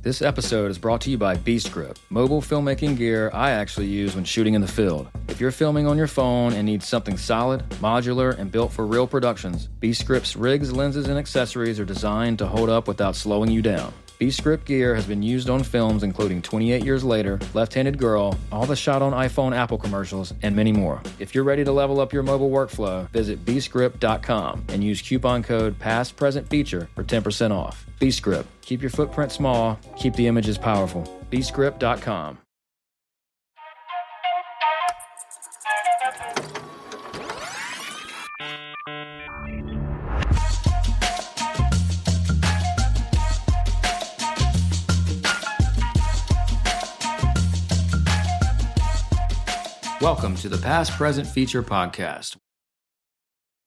This episode is brought to you by Beast Grip, mobile filmmaking gear I actually use when shooting in the field. If you're filming on your phone and need something solid, modular, and built for real productions, Beast Grip's rigs, lenses, and accessories are designed to hold up without slowing you down. Beast Grip gear has been used on films including 28 Years Later, Left-Handed Girl, all the shot on iPhone Apple commercials, and many more. If you're ready to level up your mobile workflow, visit beastgrip.com and use coupon code PASTPRESENTFEATURE for 10% off. Beast Grip. Keep your footprint small, keep the images powerful. beastgrip.com. Welcome to the Past Present Feature Podcast.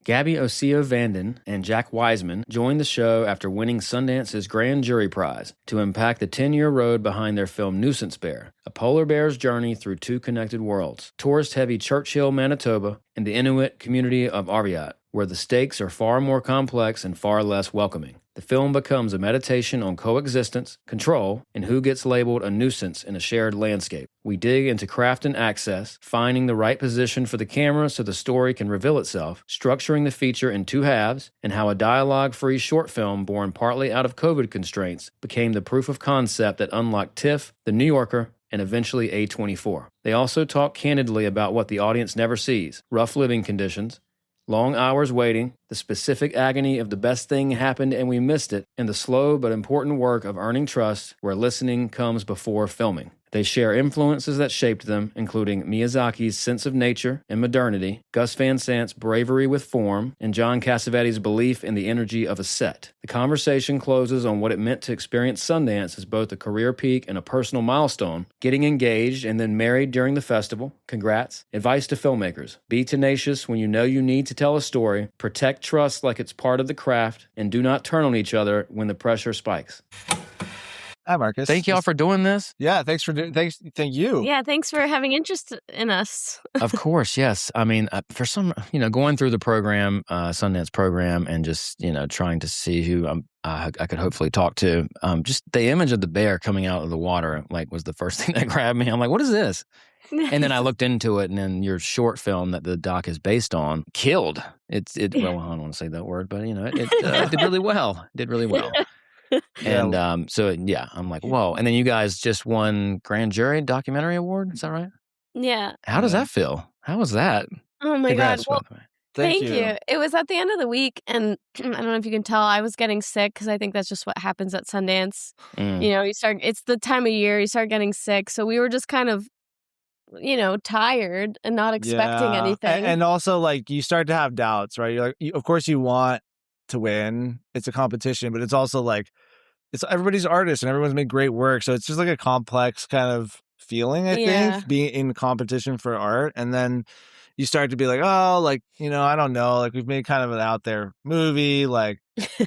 GABBY OSIO Vanden and Jack Weisman joined the show after winning Sundance's Grand Jury Prize to unpack the 10-year road behind their film Nuisance Bear, a polar bear's journey through two connected worlds, tourist-heavy Churchill, Manitoba, and the Inuit community of Arviat, where the stakes are far more complex and far less welcoming. The film becomes a meditation on coexistence, control, and who gets labeled a nuisance in a shared landscape. We dig into craft and access, finding the right position for the camera so the story can reveal itself, structuring the feature in two halves, and how a dialogue-free short film born partly out of COVID constraints became the proof of concept that unlocked TIFF, The New Yorker, and eventually A24. They also talk candidly about what the audience never sees, rough living conditions, long hours waiting, the specific agony of the best thing happened and we missed it, and the slow but important work of earning trust where listening comes before filming. They share influences that shaped them, including Miyazaki's sense of nature and modernity, Gus Van Sant's bravery with form, and John Cassavetes' belief in the energy of a set. The conversation closes on what it meant to experience Sundance as both a career peak and a personal milestone, getting engaged and then married during the festival. Congrats. Advice to filmmakers: be tenacious when you know you need to tell a story, protect trust like it's part of the craft, and do not turn on each other when the pressure spikes. Hi, Marcus. Thank y'all for doing this. Yeah, thanks for doing. Thank you. Yeah, thanks for having interest in us. Of course, yes. I mean, for some, going through the program, Sundance program, and just trying to see who I could hopefully talk to. Just the image of the bear coming out of the water, was the first thing that grabbed me. I'm like, what is this? And then I looked into it, and then your short film that the doc is based on killed. Well, I don't want to say that word, but it did really well. Did really well. And I'm like, whoa. And then you guys just won Grand Jury Documentary Award. Is that right? Yeah. How does that feel? How was that? Oh my Congrats, God. Well, thank you. It was at the end of the week, and I don't know if you can tell, I was getting sick because I think that's just what happens at Sundance. It's the time of year, you start getting sick. So we were just kind of, tired and not expecting anything. And also, you start to have doubts, right? You're like, of course you want to win. It's a competition, but it's also it's everybody's artist and everyone's made great work. So it's just a complex kind of feeling, I think, being in competition for art. And then you start to be like, oh, I don't know. We've made kind of an out there movie. The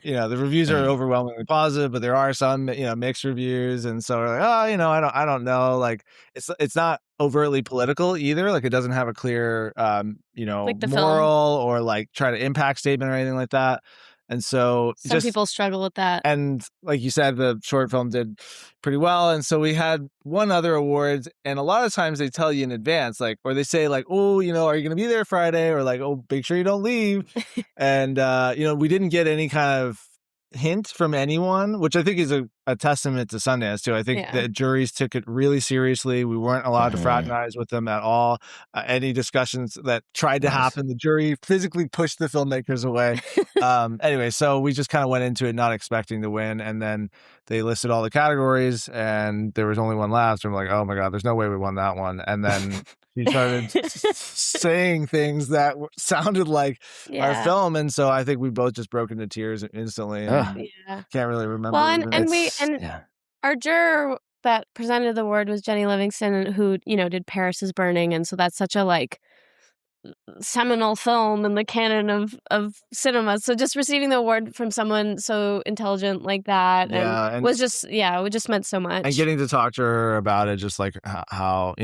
reviews are overwhelmingly positive, but there are some, mixed reviews. And so we're like, oh, I don't know. It's not overtly political either. It doesn't have a clear, moral film, or try to impact statement or anything like that. And so some people struggle with that. And like you said, the short film did pretty well. And so we had one other awards, and a lot of times they tell you in advance, or they say oh, are you going to be there Friday? Or oh, make sure you don't leave. And, we didn't get any kind of hint from anyone, which I think is a testament to Sundance too. I think the juries took it really seriously. We weren't allowed to fraternize with them at all. Any discussions that tried to happen, the jury physically pushed the filmmakers away. Anyway, so we just kind of went into it not expecting to win, and then they listed all the categories, and there was only one last. I'm like, oh my God, there's no way we won that one. And then he started saying things that sounded like our film, and so I think we both just broke into tears instantly. Can't really remember. Well, our juror that presented the award was Jenny Livingston, who did Paris is Burning, and so that's such a seminal film in the canon of cinema. So just receiving the award from someone so intelligent like that, and was just it just meant so much. And getting to talk to her about it, just how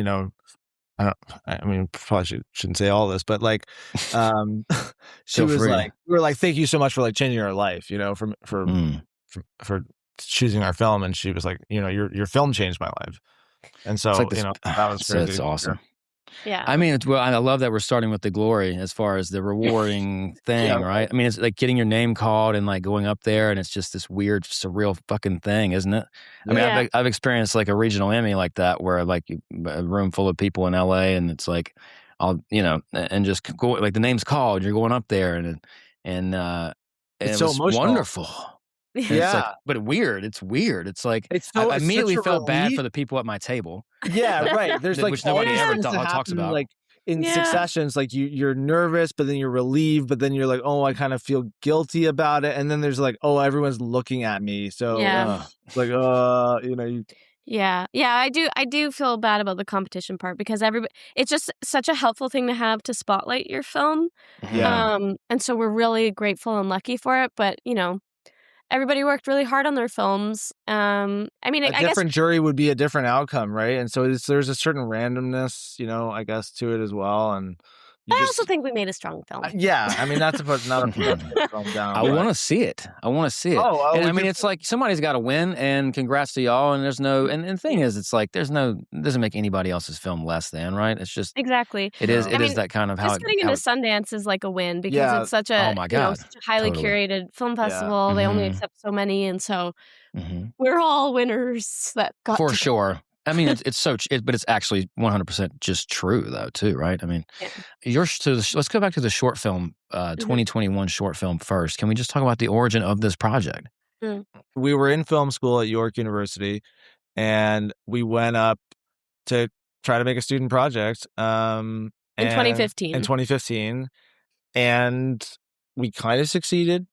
probably shouldn't say all this, but she was we were thank you so much for changing our life, for choosing our film, and she was like, your film changed my life. And so, like this, that was so crazy. it's awesome. Yeah. I mean, I love that we're starting with the glory as far as the rewarding thing, right? I mean, it's like getting your name called and like going up there, and it's just this weird, surreal fucking thing, isn't it? I mean, I've experienced like a regional Emmy like that, where like a room full of people in LA, and it's like, and just go, like the name's called, you're going up there, and It's it so was emotional. Wonderful. Yeah. It's like, but weird. It's weird. It's like I immediately felt bad for the people at my table. Yeah, right. There's like which nobody ever talks happen, about. like in successions, like you're nervous, but then you're relieved, but then you're like, oh, I kind of feel guilty about it, and then there's like, oh, everyone's looking at me, so like, Yeah, I do feel bad about the competition part, because it's just such a helpful thing to have to spotlight your film. Yeah. And so we're really grateful and lucky for it, but everybody worked really hard on their films. I mean, a different jury would be a different outcome, right? And so there's a certain randomness, I guess, to it as well. And I also think we made a strong film. Yeah, I mean, not to put film down. I want to see it. Oh, and I mean, it's like somebody's got to win, and congrats to y'all. And there's no, and the thing is, it's like it doesn't make anybody else's film less than, right? It's just exactly. It is. It is that kind of how. Just getting into Sundance is like a win, because it's such a oh my God, such a highly curated film festival. Yeah. They only accept so many, and so we're all winners. That got for sure. I mean, it's but it's actually 100% just true though, too, right? I mean, let's go back to the short film, 2021 short film first. Can we just talk about the origin of this project? We were in film school at York University, and we went up to try to make a student project in 2015. In 2015, and we kind of succeeded,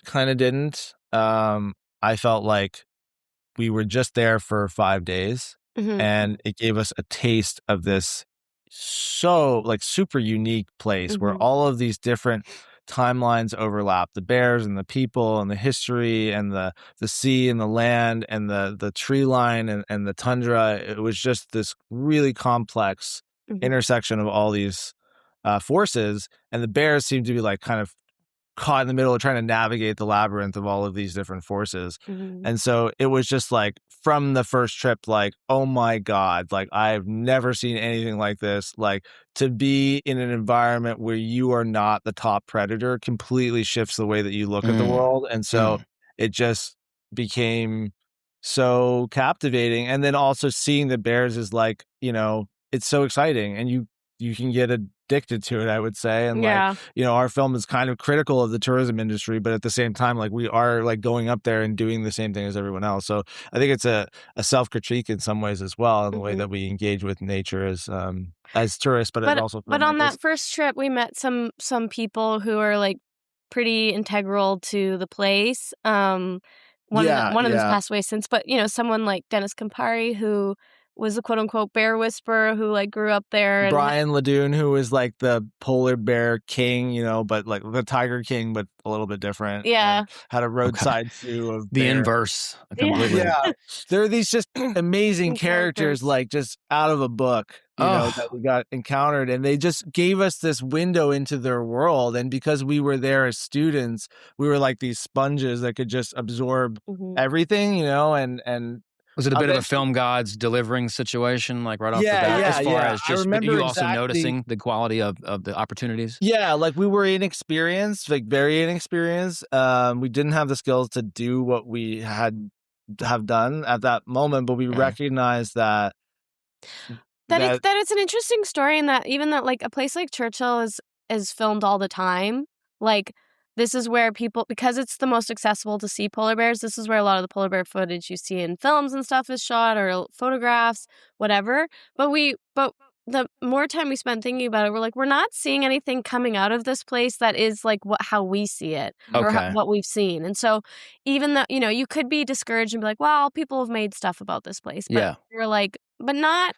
kind of didn't. I felt like we were just there for 5 days. And it gave us a taste of this super unique place where all of these different timelines overlap: the bears and the people and the history and the sea and the land and the tree line and the tundra. It was just this really complex intersection of all these forces, and the bears seemed to be like kind of caught in the middle of trying to navigate the labyrinth of all of these different forces. And so it was just like, from the first trip, like, oh my God, like I've never seen anything like this. Like, to be in an environment where you are not the top predator completely shifts the way that you look at the world. And so it just became so captivating. And then also seeing the bears is like, it's so exciting, and you can get addicted to it, I would say. And like, our film is kind of critical of the tourism industry, but at the same time, like, we are like going up there and doing the same thing as everyone else. So I think it's a self-critique in some ways as well, in the way that we engage with nature as tourists, but also on that first trip, we met some people who are like pretty integral to the place. One of them has passed away since, but someone like Dennis Campari, who was the quote-unquote bear whisperer, who like grew up there. And Brian Ledoux, who was like the polar bear king, but like the tiger king, but a little bit different. Yeah. Had a roadside zoo of the bear. inverse. Completely. Yeah. There are these just amazing characters, like just out of a book, that we got encountered, and they just gave us this window into their world. And because we were there as students, we were like these sponges that could just absorb everything, and was it a bit of a film gods delivering situation, like right off the bat, as far as just, but you also noticing the quality of the opportunities? Yeah, like we were inexperienced, like very inexperienced. We didn't have the skills to do what we have done at that moment, but we recognized that it's an interesting story, and that even that like a place like Churchill is filmed all the time. Like, this is where people, because it's the most accessible to see polar bears, this is where a lot of the polar bear footage you see in films and stuff is shot, or photographs, whatever. But the more time we spent thinking about it, we're like, we're not seeing anything coming out of this place that is like how we see it, or what we've seen. And so even though, you could be discouraged and be like, well, people have made stuff about this place. But you're like, but not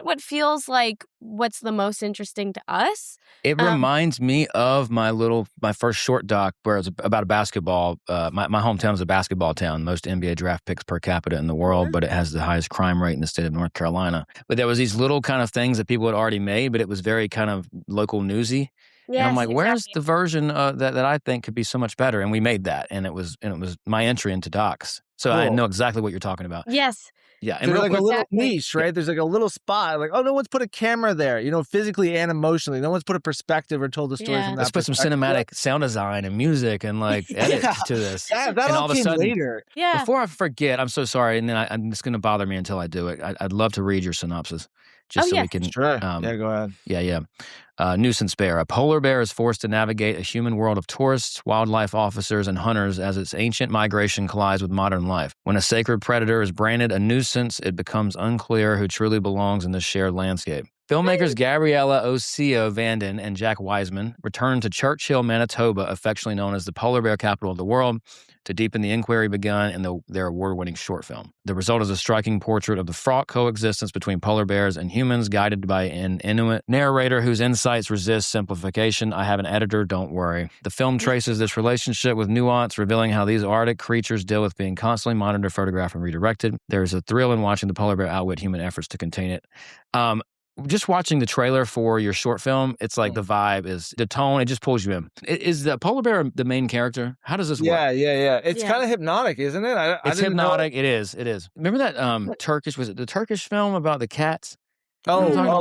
what feels like what's the most interesting to us. It reminds me of my first short doc, where it's about a basketball. My hometown is a basketball town, most NBA draft picks per capita in the world, but it has the highest crime rate in the state of North Carolina. But there was these little kind of things that people had already made, but it was very kind of local newsy. Yes, and I'm like, where's the version that I think could be so much better? And we made that, and it was my entry into docs. So I know exactly what you're talking about. Yes. Yeah, and there's like a little Exactly. niche, right? There's like a little spot, like, oh, no one's put a camera there, you know, physically and emotionally. No one's put a perspective or told a story from that. Let's put some cinematic sound design and music and like edits to this. Yeah, that and all of a came sudden, later. Yeah. Before I forget, I'm so sorry, and then I'm just going to bother me until I do it. I'd love to read your synopsis, just so we can. Sure. Yeah, go ahead. Yeah. Nuisance Bear. A polar bear is forced to navigate a human world of tourists, wildlife officers, and hunters as its ancient migration collides with modern life. When a sacred predator is branded a nuisance, it becomes unclear who truly belongs in this shared landscape. Filmmakers GABBY OSIO VANDEN and Jack Weisman returned to Churchill, Manitoba, affectionately known as the polar bear capital of the world, to deepen the inquiry begun in their award-winning short film. The result is a striking portrait of the fraught coexistence between polar bears and humans, guided by an Inuit narrator whose insights resist simplification. I have an editor, don't worry. The film traces this relationship with nuance, revealing how these Arctic creatures deal with being constantly monitored, photographed, and redirected. There is a thrill in watching the polar bear outwit human efforts to contain it. Just watching the trailer for your short film, it's like the vibe is the tone. It just pulls you in. Is the polar bear the main character? How does this work? Yeah. It's kind of hypnotic, isn't it? It's hypnotic. It is. Remember that Turkish? Was it the Turkish film about the cats?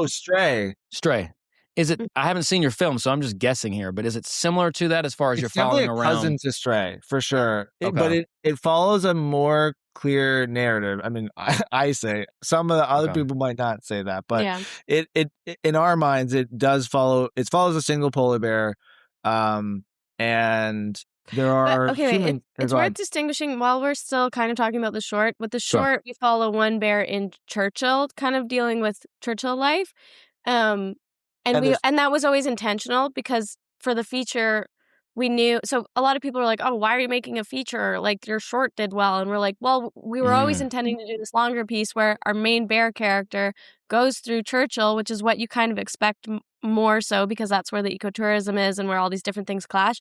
Stray. Stray. Is it? I haven't seen your film, so I'm just guessing here. But is it similar to that as far as you're following around? It's definitely a cousin to Stray for sure. Okay. But it follows a more clear narrative. I mean, I say some of the other people might not say that, but it in our minds it does follow. It follows a single polar bear, and there are it's worth distinguishing while we're still kind of talking about the short. With the short, we follow one bear in Churchill, kind of dealing with Churchill life, and that was always intentional because for the feature. We knew, so a lot of people were like, oh, why are you making a feature? Like, your short did well. And we're like, well, we were always intending to do this longer piece where our main bear character goes through Churchill, which is what you kind of expect more so because that's where the ecotourism is and where all these different things clash.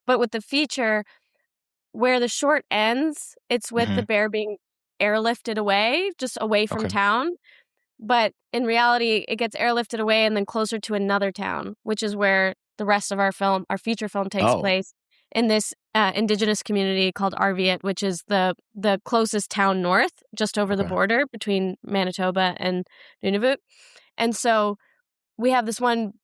But with the feature, where the short ends, it's with the bear being airlifted away, just away from town. But in reality, it gets airlifted away and then closer to another town, which is where the rest of our feature film takes place in this indigenous community called Arviat, which is the closest town north, just over the border between Manitoba and Nunavut. And so we have this one,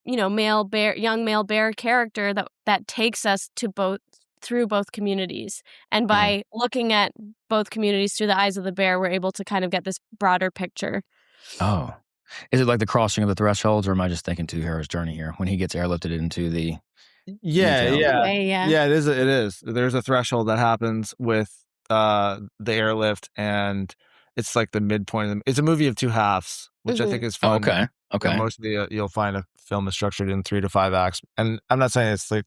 young male bear character that takes us to through both communities. And by looking at both communities through the eyes of the bear, we're able to kind of get this broader picture. Oh. Is it like the crossing of the thresholds, or am I just thinking to Hero's Journey here when he gets airlifted into the? Yeah. It is. There's a threshold that happens with the airlift, and it's like the midpoint. It's a movie of two halves, which I think is fun. Okay. Mostly, you'll find a film is structured in 3 to 5 acts, and I'm not saying it's like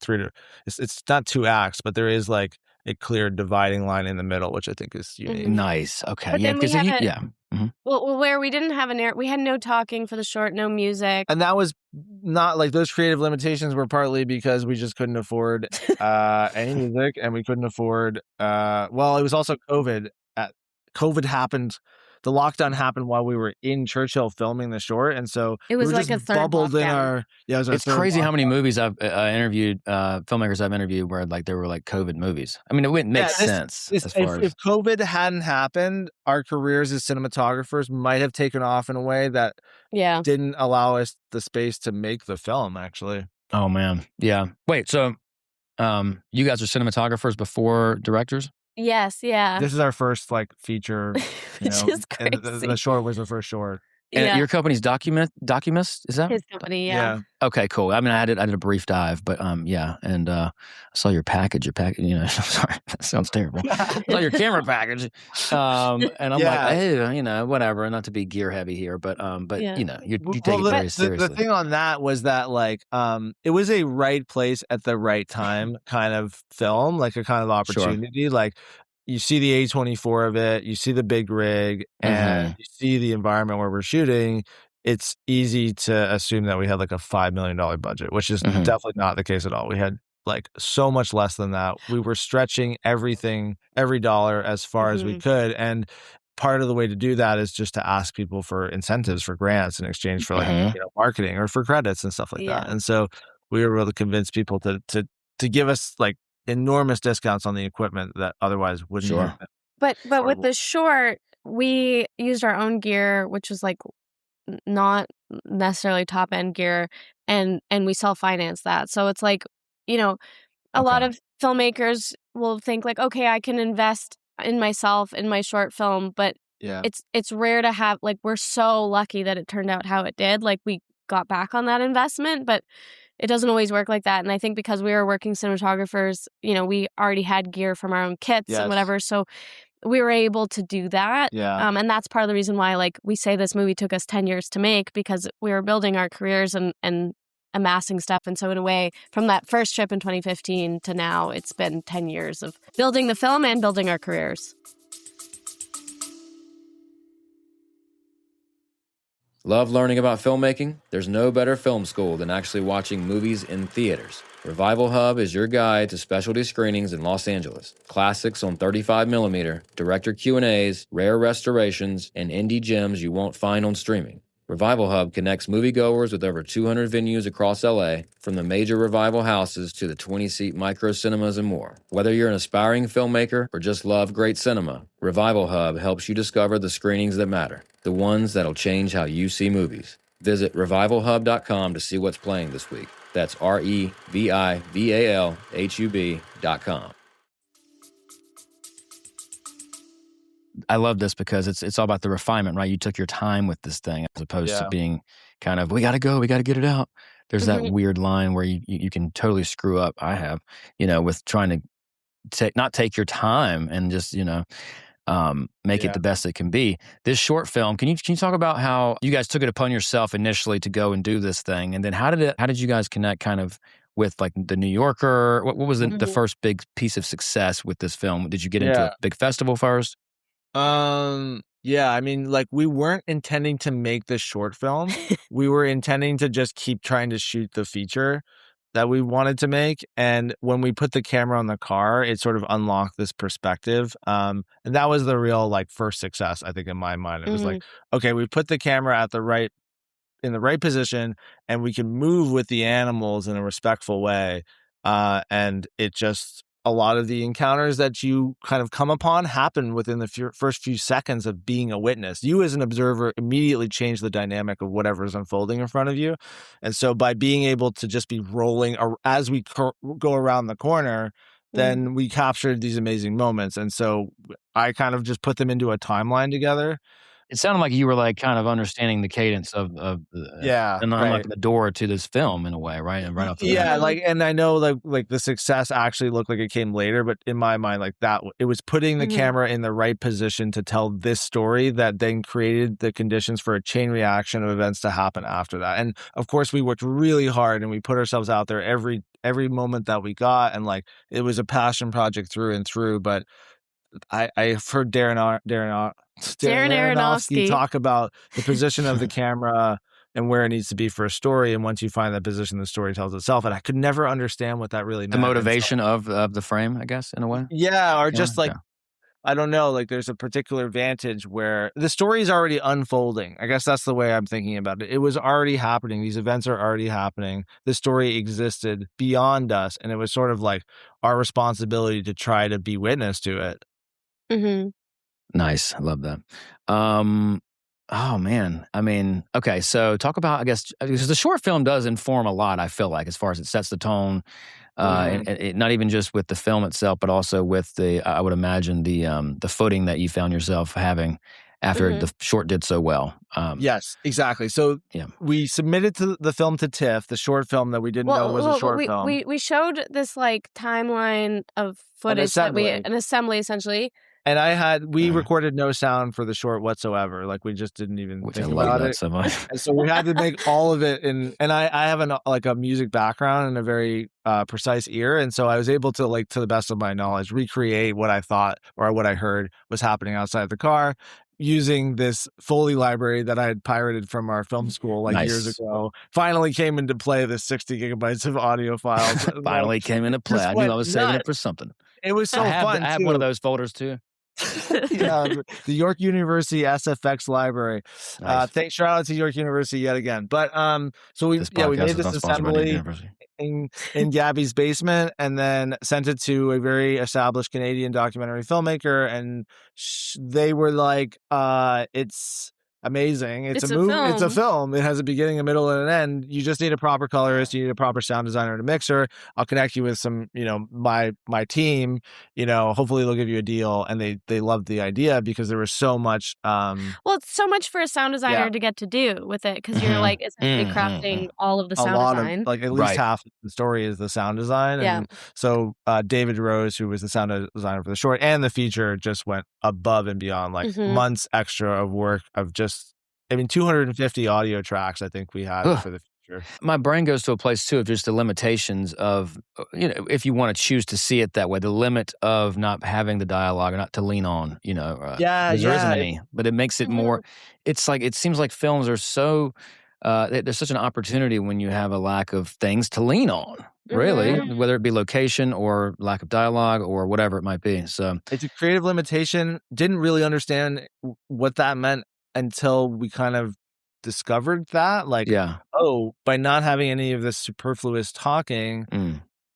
it's not 2 acts, but there is like a clear dividing line in the middle, which I think is unique. Nice. Okay. But well, where we didn't have we had no talking for the short, no music. And that was not like those creative limitations were partly because we just couldn't afford any music, and we couldn't afford, it was also COVID. COVID happened. The lockdown happened while we were in Churchill filming the short, and so it was like a third bubbled lockdown. In our. Yeah, it was it's crazy how many movies I've interviewed, filmmakers I've interviewed, where like they were like COVID movies. I mean, it wouldn't make sense. If COVID hadn't happened, our careers as cinematographers might have taken off in a way that didn't allow us the space to make the film. Actually. Oh man, yeah. Wait, so you guys are cinematographers before directors? Yes, yeah. This is our first like feature, which is crazy. The short was the first short. And your company's Documist, is that? His company, yeah. Okay, cool. I mean, I did a brief dive, but and I saw your package. Sorry, that sounds terrible. I saw your camera package, and I'm like, hey, whatever. Not to be gear heavy here, but you take it very seriously. The thing on that was that like it was a right place at the right time kind of film, like a kind of opportunity, like. You see the A24 of it, you see the big rig, and you see the environment where we're shooting. It's easy to assume that we had like a $5 million budget, which is definitely not the case at all. We had like so much less than that. We were stretching everything, every dollar as far as we could. And part of the way to do that is just to ask people for incentives, for grants in exchange for like marketing or for credits and stuff like that. And so we were able to convince people to give us like enormous discounts on the equipment that otherwise wouldn't have been. But with the short, we used our own gear, which was like not necessarily top end gear, and we self-finance that. So it's like, a lot of filmmakers will think like, okay, I can invest in myself in my short film, but it's rare to have, like, we're so lucky that it turned out how it did. Like, we got back on that investment, but it doesn't always work like that. And I think because we were working cinematographers, we already had gear from our own kits and whatever, so we were able to do that. And that's part of the reason why, like, we say this movie took us 10 years to make, because we were building our careers and amassing stuff. And so in a way, from that first trip in 2015 to now, it's been 10 years of building the film and building our careers. Love learning about filmmaking? There's no better film school than actually watching movies in theaters. Revival Hub is your guide to specialty screenings in Los Angeles. Classics on 35mm, director Q&As, rare restorations, and indie gems you won't find on streaming. Revival Hub connects moviegoers with over 200 venues across LA, from the major Revival houses to the 20-seat micro cinemas and more. Whether you're an aspiring filmmaker or just love great cinema, Revival Hub helps you discover the screenings that matter, the ones that'll change how you see movies. Visit revivalhub.com to see what's playing this week. That's REVIVALHUB.com. I love this because it's all about the refinement, right? You took your time with this thing as opposed to being kind of, we got to go, we got to get it out. There's that weird line where you can totally screw up. I have, with trying to not take your time and just, make it the best it can be. This short film, can you talk about how you guys took it upon yourself initially to go and do this thing? And then how did you guys connect kind of with like the New Yorker? What was the first big piece of success with this film? Did you get into a big festival first? I mean, like, we weren't intending to make this short film. We were intending to just keep trying to shoot the feature that we wanted to make. And when we put the camera on the car, it sort of unlocked this perspective. And that was the real, like, first success, I think, in my mind. It was like, okay, we put the camera in the right position, and we can move with the animals in a respectful way. And it just, a lot of the encounters that you kind of come upon happen within the first few seconds of being a witness. You as an observer immediately change the dynamic of whatever is unfolding in front of you. And so by being able to just be rolling as we go around the corner, then we captured these amazing moments. And so I kind of just put them into a timeline together. It sounded like you were like kind of understanding the cadence of and like the door to this film in a way, right? And right off the bat. Like, and I know like the success actually looked like it came later, but in my mind, like that, it was putting the camera in the right position to tell this story that then created the conditions for a chain reaction of events to happen after that. And of course, we worked really hard and we put ourselves out there every moment that we got, and like it was a passion project through and through. But I've heard Darren Aronofsky talk about the position of the camera and where it needs to be for a story. And once you find that position, the story tells itself. And I could never understand what that really meant. The motivation of the frame, I guess, in a way. Yeah, or just like, I don't know, like there's a particular vantage where the story is already unfolding. I guess that's the way I'm thinking about it. It was already happening. These events are already happening. The story existed beyond us. And it was sort of like our responsibility to try to be witness to it. Nice. I love that. Oh man. I mean, okay. So talk about, I guess, because the short film does inform a lot, I feel like, as far as it sets the tone, and it, not even just with the film itself, but also with I would imagine the footing that you found yourself having after the short did so well. Yes, exactly. So we submitted the film to TIFF, the short film that we didn't know was a short film. We showed this like timeline of footage an assembly essentially. And we recorded no sound for the short whatsoever. Like we just didn't even think about it. So much. And so we had to make all of it and I have a music background and a very precise ear. And so I was able to, like, to the best of my knowledge, recreate what I thought or what I heard was happening outside the car using this Foley library that I had pirated from our film school years ago. Finally came into play, this 60 gigabytes of audio files. Finally came into play. I knew I was saving it for something. It was so fun. I have one of those folders too. Yeah, the York University SFX library. Nice. Thanks, shout out to York University yet again. But so we made this assembly in Gabby's basement, and then sent it to a very established Canadian documentary filmmaker, and they were like, "It's amazing. It's a movie. It's a film. It has a beginning, a middle, and an end. You just need a proper colorist. You need a proper sound designer and a mixer. I'll connect you with some, my team. Hopefully they'll give you a deal." And they loved the idea because there was so much. Well, it's so much for a sound designer to get to do with it, because you're like essentially crafting all of the sound design. Like at least half the story is the sound design. Yeah. And so David Rose, who was the sound designer for the short and the feature, just went above and beyond, like months extra of work of just 250 audio tracks, I think we had for the feature. My brain goes to a place too of just the limitations of, if you want to choose to see it that way, the limit of not having the dialogue or not to lean on, there isn't any, but it makes it more, it's like, it seems like films are so, there's such an opportunity when you have a lack of things to lean on, really, whether it be location or lack of dialogue or whatever it might be. So it's a creative limitation. Didn't really understand what that meant until we kind of discovered that, by not having any of this superfluous talking,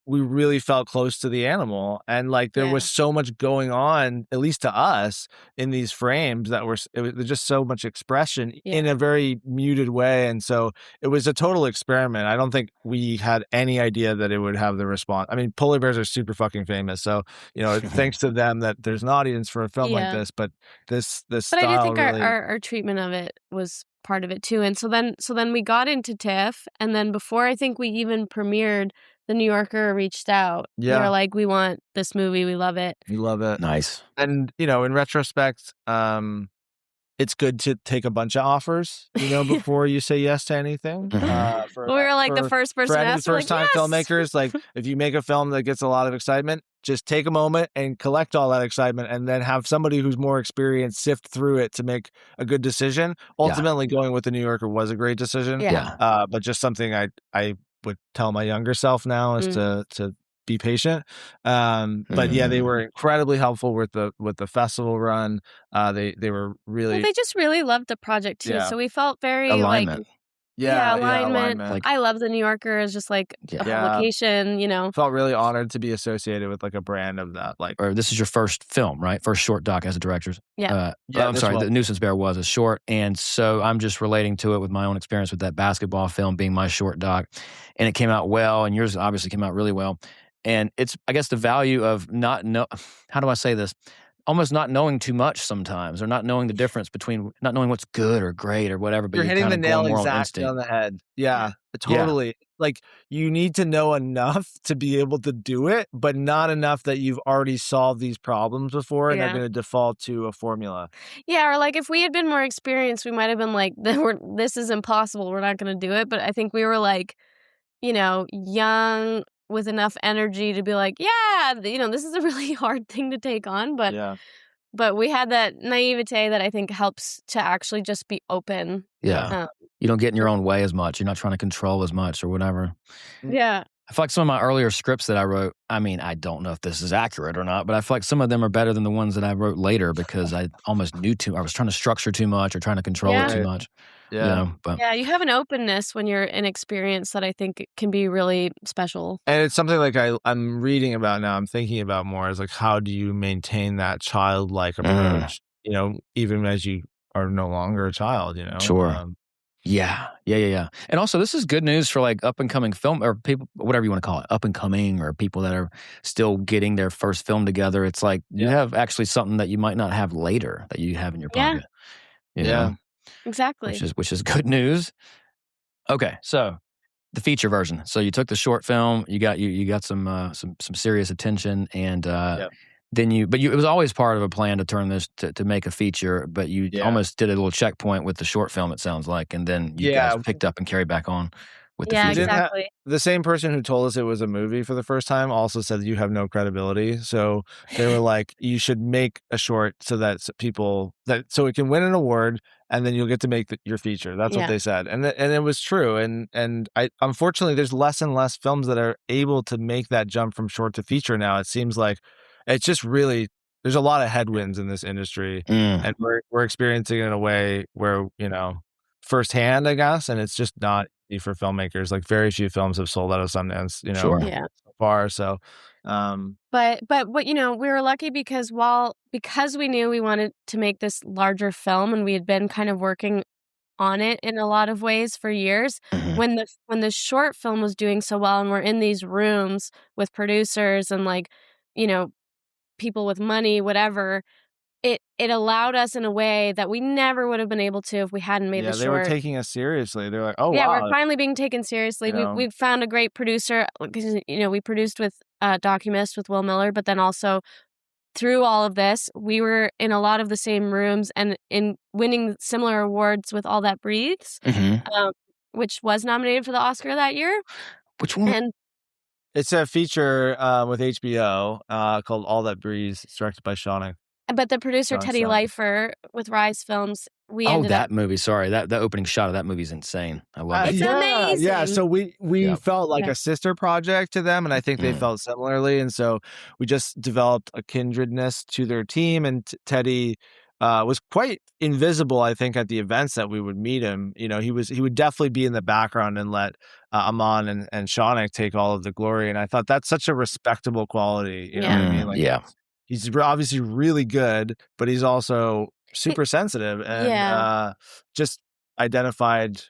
we really felt close to the animal. And there was so much going on, at least to us, in these frames that it was just so much expression in a very muted way. And so it was a total experiment. I don't think we had any idea that it would have the response. I mean, polar bears are super fucking famous. So, thanks to them that there's an audience for a film like this, but this But style I do think really... our treatment of it was part of it too. And so then we got into TIFF, and then before I think we even premiered, the New Yorker reached out. Yeah. They were like, "We want this movie. We love it." We love it. Nice. And, in retrospect, it's good to take a bunch of offers, before you say yes to anything. We were like the first person for any asked, first-time filmmakers. Like, if you make a film that gets a lot of excitement, just take a moment and collect all that excitement, and then have somebody who's more experienced sift through it to make a good decision. Ultimately, going with the New Yorker was a great decision. Yeah. But just something I would tell my younger self now is to be patient. But they were incredibly helpful with the festival run. They were really... Well, they just really loved the project too. So we felt very alignment. Alignment. I love the New Yorker as just like a publication, Felt really honored to be associated with a brand of that. Or this is your first film, right? First short doc as a director's. I'm sorry, the Nuisance Bear was a short. And so I'm just relating to it with my own experience with that basketball film being my short doc. And it came out well, and yours obviously came out really well. And it's, I guess, the value of how do I say this? Almost not knowing too much sometimes, or not knowing the difference between not knowing what's good or great or whatever. But you're hitting the nail exactly on the head. Yeah, totally. Yeah. You need to know enough to be able to do it, but not enough that you've already solved these problems before and are going to default to a formula. Yeah, or if we had been more experienced, we might have been like, this is impossible. We're not going to do it. But I think we were young, with enough energy to be like, this is a really hard thing to take on, but we had that naivete that I think helps to actually just be open. Yeah. You don't get in your own way as much. You're not trying to control as much or whatever. Yeah. I feel like some of my earlier scripts that I wrote, I mean, I don't know if this is accurate or not, but I feel like some of them are better than the ones that I wrote later because I almost I was trying to structure too much or trying to control it too much. Yeah. You have an openness when you're inexperienced that I think can be really special. And it's something I'm reading about now, I'm thinking about more is how do you maintain that childlike approach, even as you are no longer a child, Sure. Yeah. And also, this is good news for up and coming film or people, whatever you want to call it, up and coming or people that are still getting their first film together. It's you have actually something that you might not have later that you have in your pocket. You know? Exactly. Which is good news. Okay, so the feature version. So you took the short film, you got some serious attention, and then it was always part of a plan to turn this to make a feature, but you almost did a little checkpoint with the short film, it sounds like, and then you guys picked up and carried back on with the feature. Exactly. The same person who told us it was a movie for the first time also said that you have no credibility. So they were like, you should make a short so that so it can win an award, and then you'll get to make your feature. That's what they said. And it was true. And unfortunately, there's less and less films that are able to make that jump from short to feature now. It seems like it's just really there's a lot of headwinds in this industry, and we're experiencing it in a way where, you know, firsthand, I guess, and it's just not easy for filmmakers. Like very few films have sold out of Sundance, you know, so far. So, but what, you know, we were lucky because we knew we wanted to make this larger film, and we had been kind of working on it in a lot of ways for years. When the short film was doing so well, and we're in these rooms with producers and, like, you know, people with money, whatever, it allowed us in a way that we never would have been able to if we hadn't made the short. They were taking us seriously. They're like, oh, yeah, wow. we're finally being taken seriously. We found a great producer, because, you know, we produced with Documist with Will Miller, but then also through all of this, we were in a lot of the same rooms and in winning similar awards with All That Breathes, which was nominated for the Oscar that year. Which one? And it's a feature with HBO called All That Breathes. It's directed by Shauna. But the producer, Teddy Leifer, with Rise Films, that movie. Sorry, that opening shot of that movie is insane. I love it. It's amazing. Yeah, so we felt like a sister project to them, and I think they felt similarly. And so we just developed a kindredness to their team. And Teddy was quite invisible, I think, at the events that we would meet him. You know, he would definitely be in the background and let Aman and Shauna take all of the glory. And I thought that's such a respectable quality. You know what I mean? Like, he's obviously really good, but he's also super sensitive and just identified.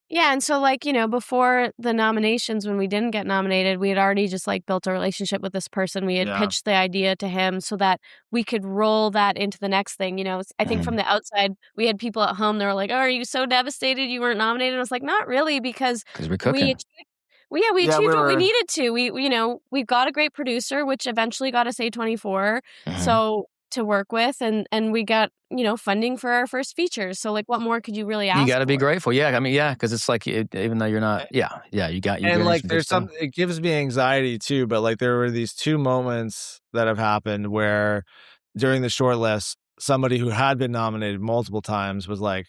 Yeah, and so, like, you know, before the nominations, when we didn't get nominated, we had already just, like, built a relationship with this person. We had pitched the idea to him so that we could roll that into the next thing. You know, I think from the outside, we had people at home that were like, "Oh, are you so devastated you weren't nominated?" And I was like, "Not really, because we're cooking." we achieved what we needed to. We got a great producer, which eventually got us A24. So to work with, and we got, you know, funding for our first features. So, like, what more could you really ask? You got to be grateful. Yeah, I mean, because it's like, even though you're not, you got you. And like, there's some. It gives me anxiety too. But like, there were these two moments that have happened where, during the shortlist, somebody who had been nominated multiple times was like,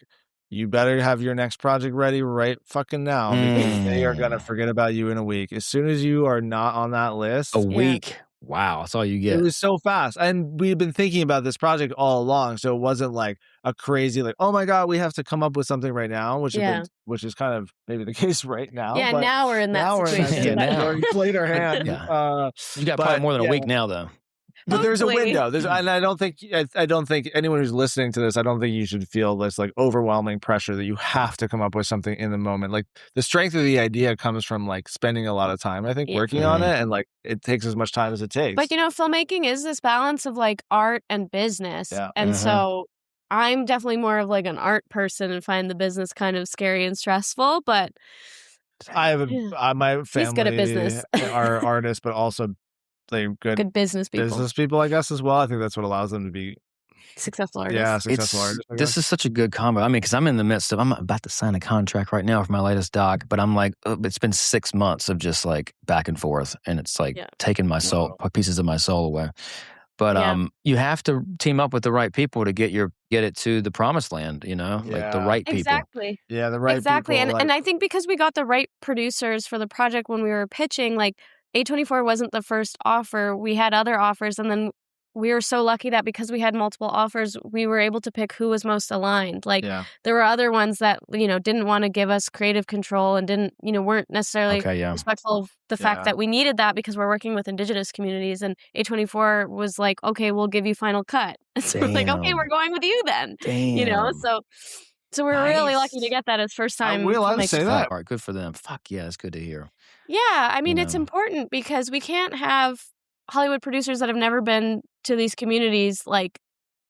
"You better have your next project ready right fucking now, because they are gonna forget about you in a week. As soon as you are not on that list, a week." Wow, that's all you get. It was so fast. And we've been thinking about this project all along. So it wasn't like a crazy, like, oh my God, we have to come up with something right now, which is kind of maybe the case right now. Yeah, but now we're in that situation. Now we played our hand. You got probably more than a week now, though. But there's a window. And I don't think anyone who's listening to this, I don't think you should feel this like overwhelming pressure that you have to come up with something in the moment. Like, the strength of the idea comes from like spending a lot of time, I think, working on it, and like it takes as much time as it takes. But, you know, filmmaking is this balance of like art and business. And so I'm definitely more of like an art person and find the business kind of scary and stressful. But I have my family, he's good at business. are artists, but also they're good business people, I guess, as well. I think that's what allows them to be successful artists. Yeah, successful artists. This is such a good combo. I mean, because I'm in the midst of, I'm about to sign a contract right now for my latest doc, but I'm like, it's been 6 months of just like back and forth, and it's like taking my soul, pieces of my soul away. But you have to team up with the right people to get it to the promised land, you know, like the right people. Exactly. Yeah, the right people. Like... And I think because we got the right producers for the project when we were pitching, like, A24 wasn't the first offer. We had other offers, and then we were so lucky that because we had multiple offers, we were able to pick who was most aligned. Like, there were other ones that, you know, didn't want to give us creative control and didn't, you know, weren't necessarily respectful of the fact that we needed that because we're working with Indigenous communities. And A24 was like, okay, we'll give you final cut. So we're like, okay, we're going with you then. You know, so we're really lucky to get that as first time. Are we allowed to say that? All right, good for them. Fuck yeah, it's good to hear. Yeah, I mean, it's important because we can't have Hollywood producers that have never been to these communities, like,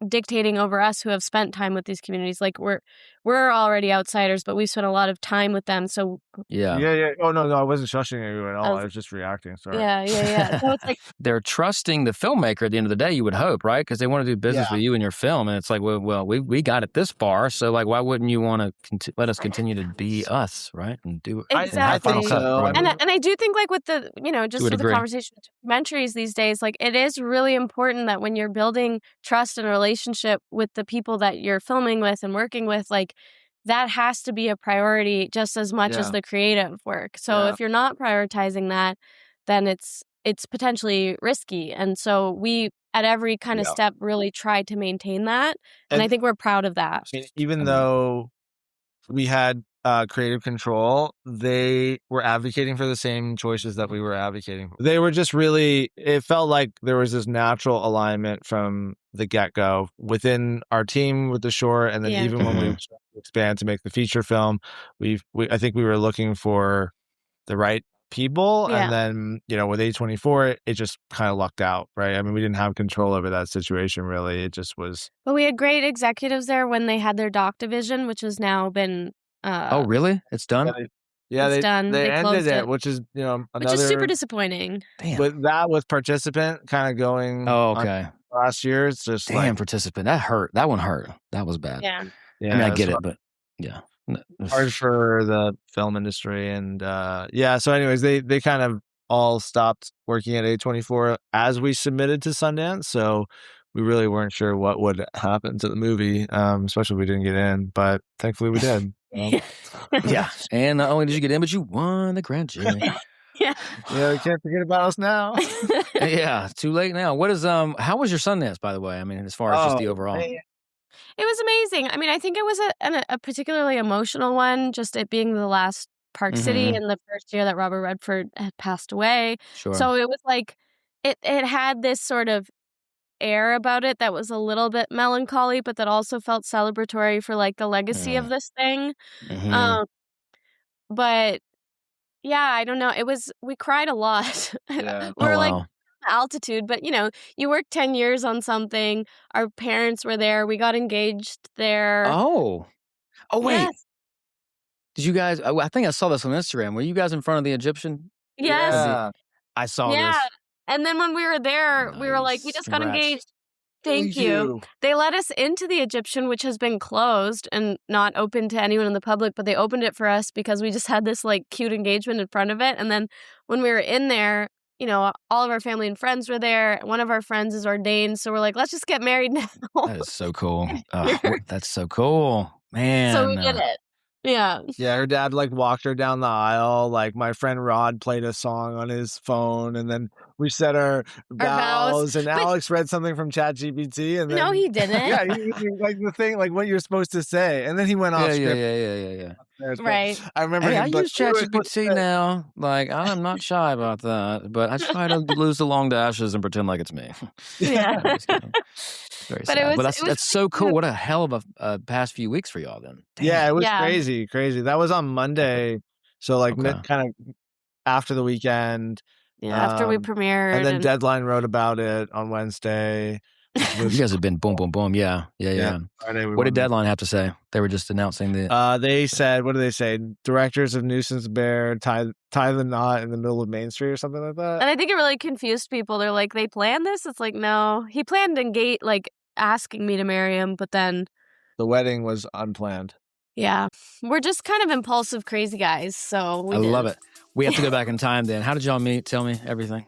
dictating over us who have spent time with these communities. Like, we're already outsiders, but we've spent a lot of time with them. So yeah. Oh no, I wasn't shushing you at all. I was just reacting. Sorry. Yeah. So it's like they're trusting the filmmaker at the end of the day. You would hope, right? Because they want to do business with you and your film, and it's like, well, we got it this far, so like, why wouldn't you want to let us continue to be us, right? And do it exactly. And and I do think, like, with the, you know, just with the conversation with documentaries these days, like, it is really important that when you're building trust and relationship with the people that you're filming with and working with, like, that has to be a priority just as much as the creative work. So if you're not prioritizing that, then it's potentially risky. And so we at every kind of step really tried to maintain that. And I think we're proud of that. Even though we had creative control, they were advocating for the same choices that we were advocating for. They were just really, it felt like there was this natural alignment from the get-go within our team with the short, and then even when we expand to make the feature film, I think we were looking for the right people, and then with A24 it just kind of lucked out, right? I mean, we didn't have control over that situation really. It just was. But we had great executives there when they had their doc division, which has now been oh really? It's done? It's done. They ended it, which is another, which is super disappointing. Damn. But that was Participant kind of going last year. It's just Participant. That hurt. That one hurt. That was bad. Yeah. I mean, I get it, but hard for the film industry. And so anyways, they kind of all stopped working at A24 as we submitted to Sundance, so we really weren't sure what would happen to the movie, especially if we didn't get in, but thankfully we did. Yeah, and not only did you get in, but you won the grand jury. Yeah, we can't forget about us now. Yeah, too late now. What is how was your Sundance, by the way? I mean, as far as just the overall. It was amazing. I mean, I think it was a particularly emotional one, just it being the last Park City and the first year that Robert Redford had passed away. Sure. So it was like, it had this sort of air about it that was a little bit melancholy, but that also felt celebratory for like the legacy of this thing. But yeah, I don't know. We cried a lot. Yeah. We were like, altitude, but you work 10 years on something. Our parents were there. We got engaged there. Oh wait. Yes. Did you guys, I think I saw this on Instagram. Were you guys in front of the Egyptian? Yes. Yeah. I saw this. And then when we were there, we were like, we just got engaged. Thank you. They let us into the Egyptian, which has been closed and not open to anyone in the public, but they opened it for us because we just had this like cute engagement in front of it. And then when we were in there, all of our family and friends were there. One of our friends is ordained. So we're like, let's just get married now. That is so cool. That's so cool. Man. So we did it. Yeah. Yeah, her dad like walked her down the aisle. Like my friend Rod played a song on his phone, and then we said our vows. And Alex read something from ChatGPT, and then, no, he didn't. Yeah, he like the thing, like what you're supposed to say, and then he went off script. Yeah. Right. I remember. I use ChatGPT now. Like I'm not shy about that, but I try to lose the long dashes and pretend like it's me. Yeah. Very sad. But that's so cool. What a hell of a past few weeks for y'all then. Damn. Yeah, it was crazy. That was on Monday, so like kind of after the weekend. Yeah, after we premiered, and then Deadline wrote about it on Wednesday. You guys have been boom, boom, boom. Yeah. Friday, what did Deadline have to say? They were just announcing the. They said, what did they say? Directors of Nuisance Bear tie the knot in the middle of Main Street or something like that. And I think it really confused people. They're like, they planned this? It's like, no, he planned like asking me to marry him, but then the wedding was unplanned. Yeah, we're just kind of impulsive, crazy guys. So I love it. We have to go back in time then. How did y'all meet? Tell me everything.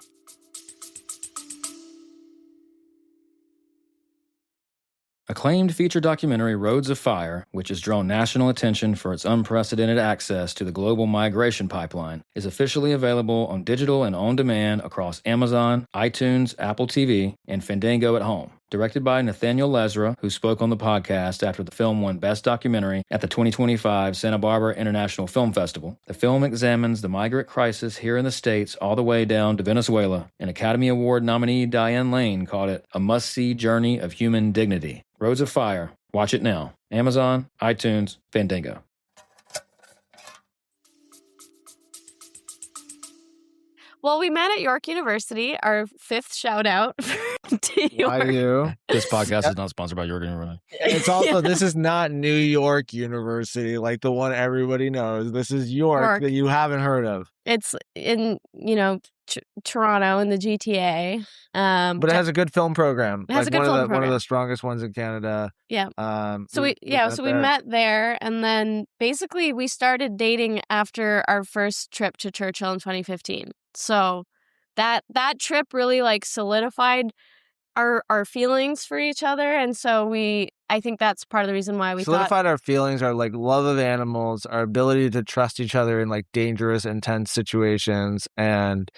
Acclaimed feature documentary Roads of Fire, which has drawn national attention for its unprecedented access to the global migration pipeline, is officially available on digital and on demand across Amazon, iTunes, Apple TV, and Fandango at Home. Directed by Nathaniel Lesra, who spoke on the podcast after the film won Best Documentary at the 2025 Santa Barbara International Film Festival, the film examines the migrant crisis here in the States all the way down to Venezuela, and Academy Award nominee Diane Lane called it a must-see journey of human dignity. Roads of Fire. Watch it now. Amazon, iTunes, Fandango. Well, we met at York University, our fifth shout out to York. Why you? This podcast is not sponsored by York University. It's also, this is not New York University, like the one everybody knows. This is York that you haven't heard of. It's in, Toronto in the GTA. But it has a good film program. It has a good film program. One of the strongest ones in Canada. Yeah. So we met there, and then basically we started dating after our first trip to Churchill in 2015. So that trip really like solidified our feelings for each other, and so I think that's part of the reason why we solidified our feelings, our like love of animals, our ability to trust each other in like dangerous, intense situations, and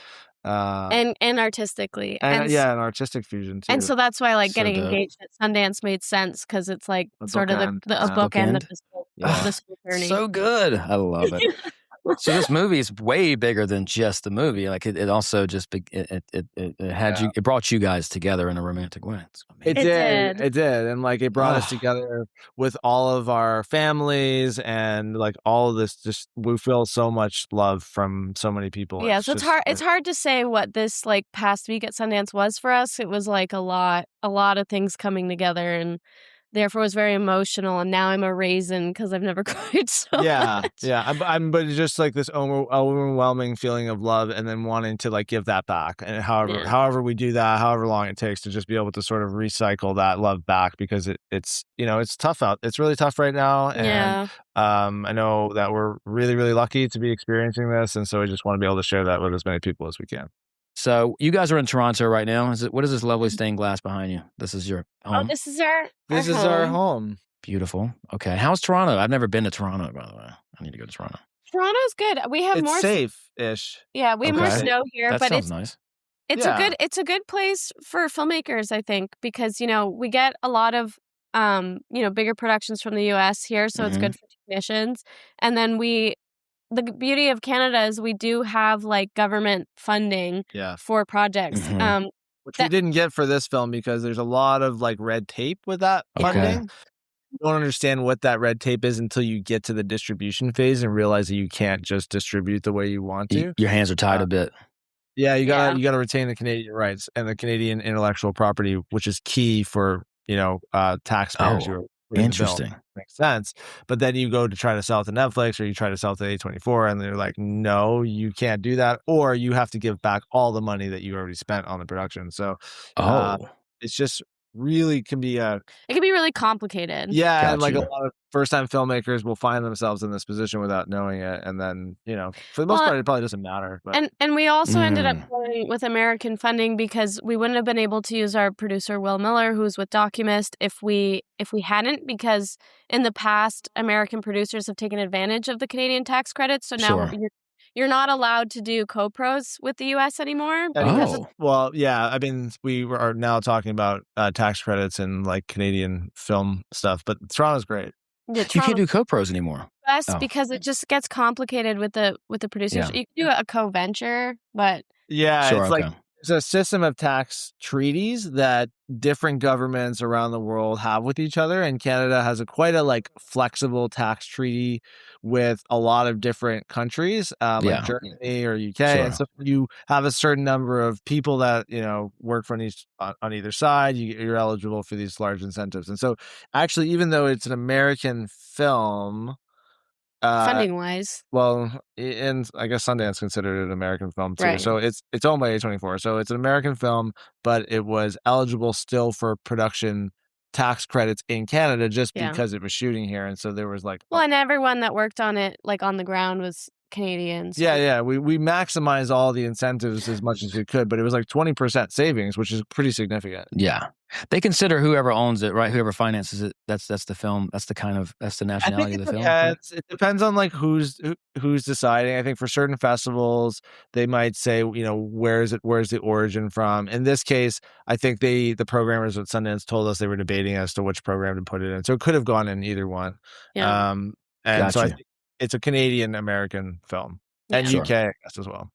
and artistically. And an artistic fusion too. And so that's why like So getting dope. engaged at Sundance made sense because it's like A sort of bookend, a yeah. bookend of Bookend? this whole journey. So good. I love it. So this movie is way bigger than just the movie. Like it also just it had you, it brought you guys together in a romantic way. It did, and like it brought us together with all of our families, and like all of this. Just we feel so much love from so many people. Yeah, so it's hard to say what this like past week at Sundance was for us. It was like a lot of things coming together, and therefore was very emotional. And now I'm a raisin because I've never cried so much. But it's just like this overwhelming feeling of love, and then wanting to like give that back. And however we do that, however long it takes to just be able to sort of recycle that love back, because it's it's tough it's really tough right now. And I know that we're really, really lucky to be experiencing this, and so we just want to be able to share that with as many people as we can. So you guys are in Toronto right now. What is this lovely stained glass behind you? This is your home? Oh, this is our our home. Beautiful. Okay. How's Toronto? I've never been to Toronto, by the way. I need to go to Toronto. Toronto's good. We have more safe-ish. Yeah, we have more snow here, but sounds nice. It's a good place for filmmakers, I think, because we get a lot of bigger productions from the US here, so it's good for technicians. And then the beauty of Canada is we do have like government funding for projects. Which we didn't get for this film because there's a lot of like red tape with that funding. You don't understand what that red tape is until you get to the distribution phase and realize that you can't just distribute the way you want to. Your hands are tied a bit. Yeah, you gotta retain the Canadian rights and the Canadian intellectual property, which is key for taxpayers who are interesting. Makes sense. But then you go to try to sell it to Netflix, or you try to sell it to A24, and they're like, no, you can't do that, or you have to give back all the money that you already spent on the production. So it's just really it can be really complicated. Yeah, Gotcha. And like a lot of first-time filmmakers will find themselves in this position without knowing it, and then for the most part, it probably doesn't matter. But. And we also ended up going with American funding because we wouldn't have been able to use our producer Will Miller, who's with Documist, if we hadn't, because in the past American producers have taken advantage of the Canadian tax credits. So now you're not allowed to do co-pros with the U.S. anymore. Well, yeah. I mean, we are now talking about tax credits and like Canadian film stuff, but Toronto's great. Yeah, you can't do co-pros anymore. Yes, because it just gets complicated with the producers. You can do a co-venture, but it's like there's a system of tax treaties that different governments around the world have with each other, and Canada has quite a flexible tax treaty with a lot of different countries, like Germany or UK. And so you have a certain number of people that work on either side. You're eligible for these large incentives. And so, actually, even though it's an American film. Funding wise, and I guess Sundance considered it an American film too. Right. So it's owned by A24. So it's an American film, but it was eligible still for production tax credits in Canada just because it was shooting here. And so there was and everyone that worked on it on the ground was Canadians. Yeah. We maximized all the incentives as much as we could, but it was 20% savings, which is pretty significant. Yeah. They consider whoever owns it, right? Whoever finances it, that's the film. That's the nationality of the film. Yeah, it depends on who's deciding. I think for certain festivals, they might say, where's the origin from? In this case, I think the programmers at Sundance told us they were debating as to which program to put it in. So it could have gone in either one. Yeah. So I think it's a Canadian-American film. And UK, I guess, as well.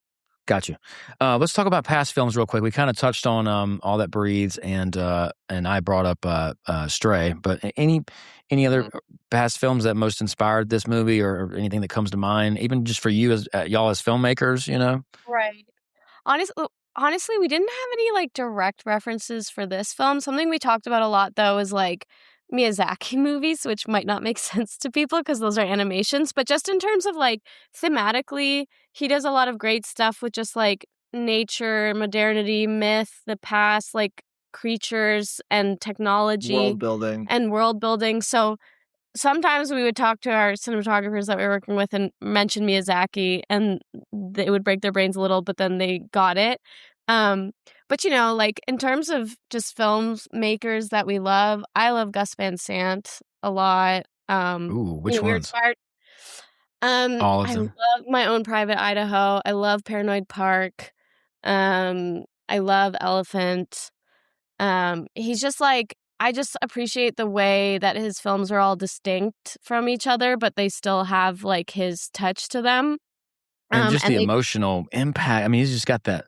Got you. Let's talk about past films real quick. We kind of touched on All That Breathes, and I brought up Stray. But any other past films that most inspired this movie, or anything that comes to mind, even just for you as y'all as filmmakers, Right. Honestly, we didn't have any direct references for this film. Something we talked about a lot though is Miyazaki movies, which might not make sense to people because those are animations, but just in terms of thematically, he does a lot of great stuff with just nature, modernity, myth, the past, creatures and technology, world building. So sometimes we would talk to our cinematographers that we were working with and mention Miyazaki, and it would break their brains a little, but then they got it. But in terms of just filmmakers that we love, I love Gus Van Sant a lot. Which ones? All of them. I love My Own Private Idaho. I love Paranoid Park. I love Elephant. He's just like, I just appreciate the way that his films are all distinct from each other, but they still have like his touch to them. And just the emotional impact. I mean, he's just got that.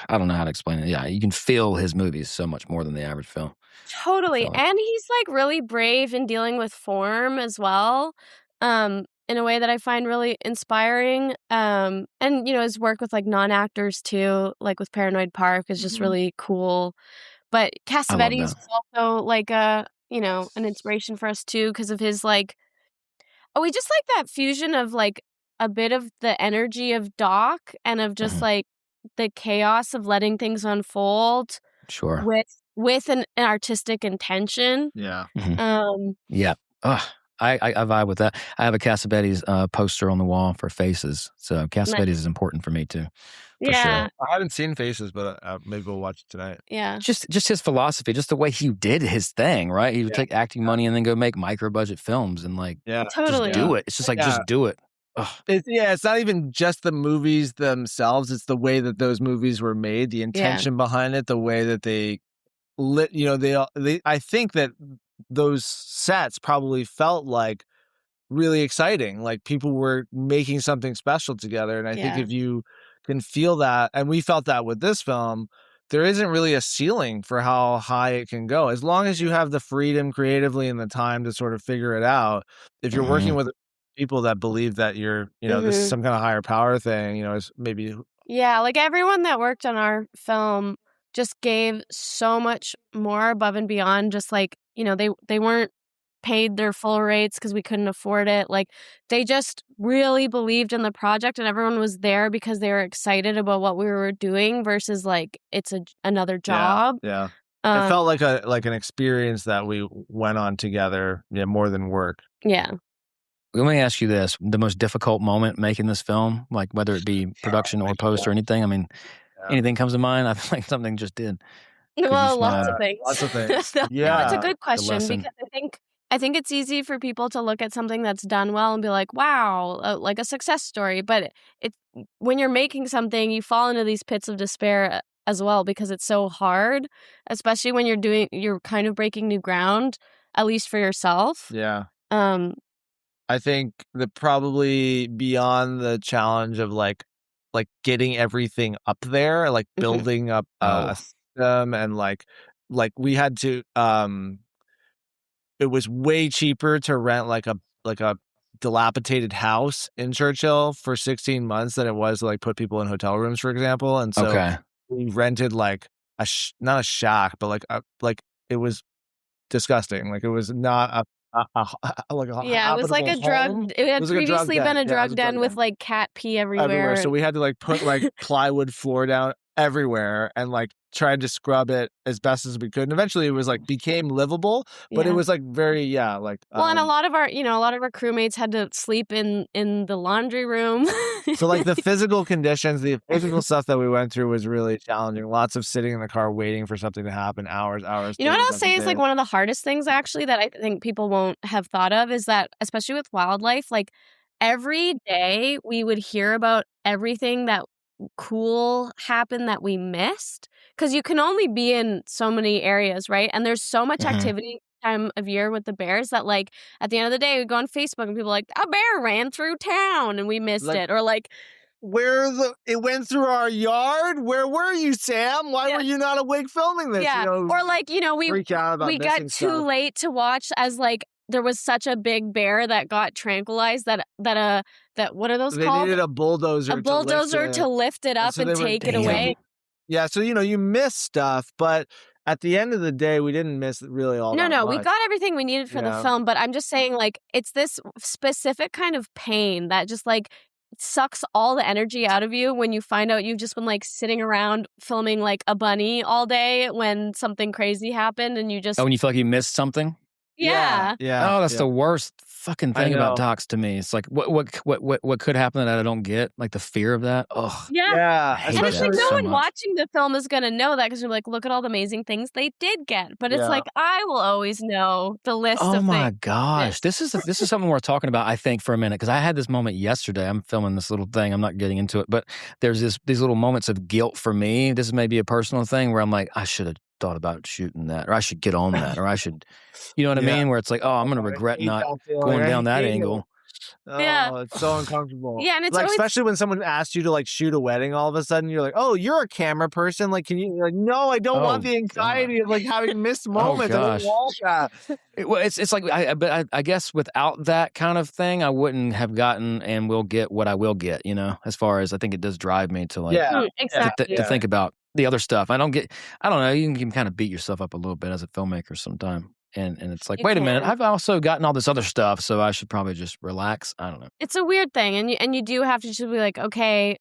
I don't know how to explain it. Yeah, you can feel his movies so much more than the average film. Totally. And he's like really brave in dealing with form as well. In a way that I find really inspiring. And, you know, his work with like non-actors too, like with Paranoid Park is just really cool. But Cassavetes is also like you know, an inspiration for us too because of his like, we just like that fusion of like a bit of the energy of Doc and of just like the chaos of letting things unfold. Sure. With an artistic intention. Yeah. Yeah. I vibe with that. I have a Cassavetes poster on the wall for Faces. So Cassavetes is important for me too. For sure. I haven't seen Faces, but maybe we'll watch it tonight. Yeah. Just his philosophy, just the way he did his thing, right? He would take acting money and then go make micro budget films and like totally just do it. It's just like just do it. It's not even just the movies themselves. It's the way that those movies were made, the intention behind it, the way that they lit. You know, they. I think that those sets probably felt like really exciting. Like people were making something special together, and I think if you can feel that, and we felt that with this film, there isn't really a ceiling for how high it can go as long as you have the freedom creatively and the time to sort of figure it out. If you're working with people that believe that you're, you know, this is some kind of higher power thing, you know, is maybe. Yeah, like everyone that worked on our film just gave so much more above and beyond just like, you know, they weren't paid their full rates because we couldn't afford it. Like they just really believed in the project and everyone was there because they were excited about what we were doing versus like it's another job. Yeah. It felt like an experience that we went on together, more than work. Yeah. Let me ask you this. The most difficult moment making this film, like whether it be production or post or anything, I mean, anything comes to mind? I feel like something just did. Well, lots of things. Lots of things. Yeah. It's a good question because I think it's easy for people to look at something that's done well and be like, wow, like a success story. But when you're making something, you fall into these pits of despair as well because it's so hard, especially when you're kind of breaking new ground, at least for yourself. Yeah. I think that probably beyond the challenge of like getting everything up there, like building up a system and like we had to it was way cheaper to rent like a dilapidated house in Churchill for 16 months than it was to like put people in hotel rooms, for example. And so we rented like not a shack, but like it was disgusting. Like it was not a it was like a drug. It had previously been a drug den with like cat pee everywhere. So we had to like put like plywood floor down everywhere and like tried to scrub it as best as we could. And eventually it was like became livable, but it was like very like. And a lot of our crewmates had to sleep in the laundry room. So like the physical conditions, the physical stuff that we went through was really challenging. Lots of sitting in the car waiting for something to happen, hours. You know what I'll say is like one of the hardest things actually that I think people won't have thought of is that, especially with wildlife, like every day we would hear about everything that cool happened that we missed because you can only be in so many areas, right? And there's so much activity time of year with the bears that like at the end of the day we go on Facebook and people are like, a bear ran through town and we missed it, or like it went through our yard. Where were you, Sam? Why were you not awake filming this? Yeah. Or like, we got too late to watch as like there was such a big bear that got tranquilized that what are those called? They needed a bulldozer to lift it up and take it away. Yeah, so you miss stuff, but at the end of the day, we didn't miss really all that much. We got everything we needed for the film, but I'm just saying like it's this specific kind of pain that just like sucks all the energy out of you when you find out you've just been like sitting around filming like a bunny all day when something crazy happened and you just when you feel like you missed something. Yeah. Yeah. Oh, that's the worst fucking thing about docs to me. It's like what could happen that I don't get? Like the fear of that. Oh, Yeah. And it's like no so one much. watching the film is going to know that because you're like, look at all the amazing things they did get. But it's like, I will always know the list of Oh things. my gosh. This is something we're talking about, I think, for a minute. Because I had this moment yesterday. I'm filming this little thing. I'm not getting into it. But there's these little moments of guilt for me. This is maybe a personal thing where I'm like, I should have thought about shooting that, or I should get on that, or I should, you know what I mean? Where it's like, oh, I'm going to regret not going down that angle. Oh, it's so uncomfortable. Yeah, and it's like, always... especially when someone asks you to like shoot a wedding, all of a sudden you're like, "Oh, you're a camera person. Like, can you?" You're like, no, I don't want the anxiety of like having missed moments. I don't want that. It's like, I guess without that kind of thing, I wouldn't have gotten and will get what I will get. You know, as far as I think it does drive me to like, exactly. to think about the other stuff. I don't know. You can kind of beat yourself up a little bit as a filmmaker sometime. And it's like, wait a minute, I've also gotten all this other stuff, so I should probably just relax. I don't know. It's a weird thing, and you do have to just be like, okay,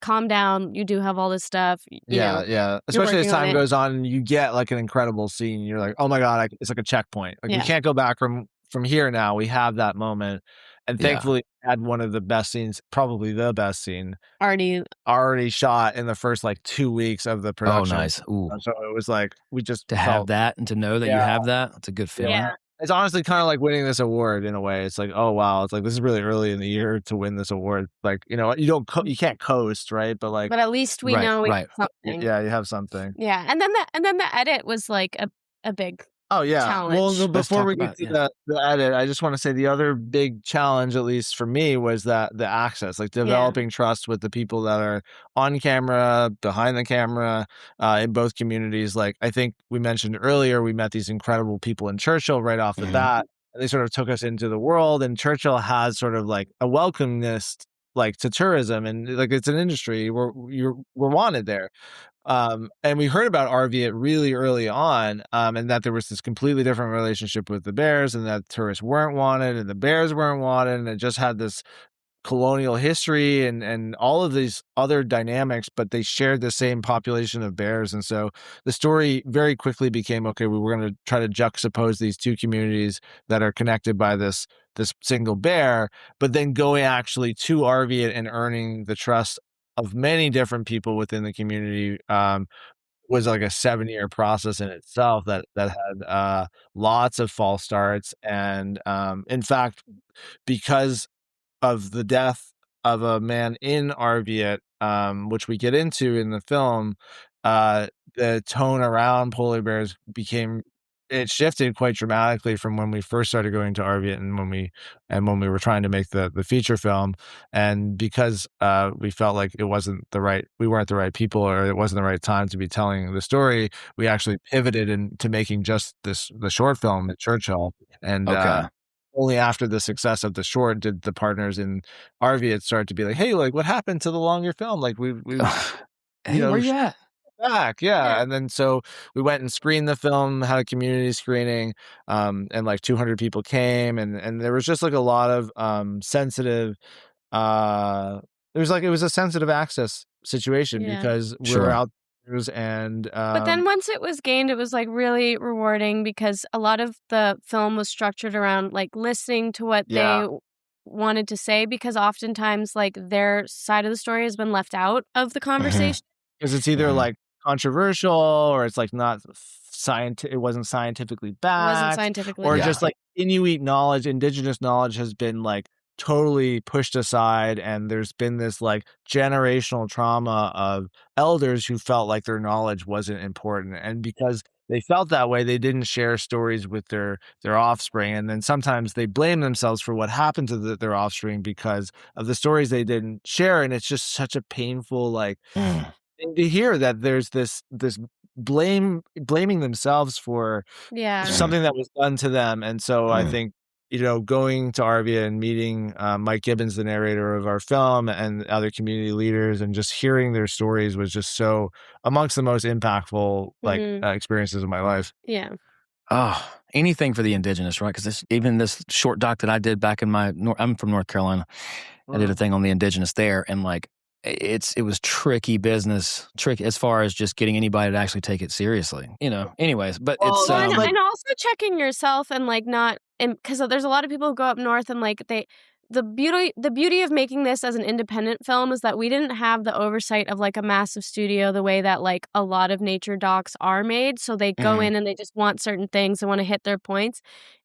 calm down. You do have all this stuff. You know, Especially as time goes on, and you get like an incredible scene. You're like, oh my god, it's like a checkpoint. Like we can't go back from here now. We have that moment, and thankfully, had one of the best scenes, probably the best scene, already shot in the first like 2 weeks of the production. Oh, nice. Ooh. So it was like we just have that and to know that you have that. That's a good feeling. Yeah. It's honestly kind of like winning this award in a way. It's like, oh wow, it's like this is really early in the year to win this award. Like, you know, you can't coast, right? But like, but at least we know we have something. Yeah, you have something. Yeah, and then the edit was like a big. Oh yeah. Challenge. Well, before we get to the edit, I just want to say the other big challenge, at least for me, was that the access, like developing trust with the people that are on camera, behind the camera, in both communities. Like I think we mentioned earlier, we met these incredible people in Churchill right off the bat. They sort of took us into the world, and Churchill has sort of like a welcomeness like to tourism, and like it's an industry where we're wanted there. And we heard about Arviat really early on, and that there was this completely different relationship with the bears, and that tourists weren't wanted and the bears weren't wanted, and it just had this colonial history and all of these other dynamics, but they shared the same population of bears. And so the story very quickly became, okay, we were going to try to juxtapose these two communities that are connected by this single bear, but then going actually to Arviat and earning the trust of many different people within the community was like a 7-year process in itself that had lots of false starts. And in fact, because of the death of a man in Arviat, which we get into in the film, the tone around polar bears shifted quite dramatically from when we first started going to Arviat and when we were trying to make the feature film. And because we felt like we weren't the right people, or it wasn't the right time to be telling the story, we actually pivoted into making just the short film at Churchill. And only after the success of the short did the partners in Arviat start to be like, hey, like what happened to the longer film? Like we hey, where you at? Back, and then so we went and screened the film, had a community screening, and like 200 people came, and there was just like a lot of sensitive. It was a sensitive access situation because we were out. And but then once it was gained, it was like really rewarding because a lot of the film was structured around like listening to what they wanted to say, because oftentimes like their side of the story has been left out of the conversation because it's either like controversial or it's like not scientific. It wasn't scientifically backed, or just like Inuit knowledge, indigenous knowledge has been like totally pushed aside, and there's been this like generational trauma of elders who felt like their knowledge wasn't important, and because they felt that way, they didn't share stories with their offspring, and then sometimes they blame themselves for what happened to their offspring because of the stories they didn't share. And it's just such a painful like thing to hear, that there's this blaming themselves for something that was done to them. And so I think, you know, going to Arviat and meeting Mike Gibbons, the narrator of our film, and other community leaders, and just hearing their stories was just so amongst the most impactful experiences of my life. Yeah. Oh, anything for the indigenous, right? Because even this short doc that I did back in I'm from North Carolina. I did a thing on the indigenous there, and like it was tricky business, tricky as far as just getting anybody to actually take it seriously, anyways, but it's and also checking yourself and like not, because there's a lot of people who go up north and like the beauty of making this as an independent film is that we didn't have the oversight of like a massive studio the way that like a lot of nature docs are made. So they go in and they just want certain things, they want to hit their points.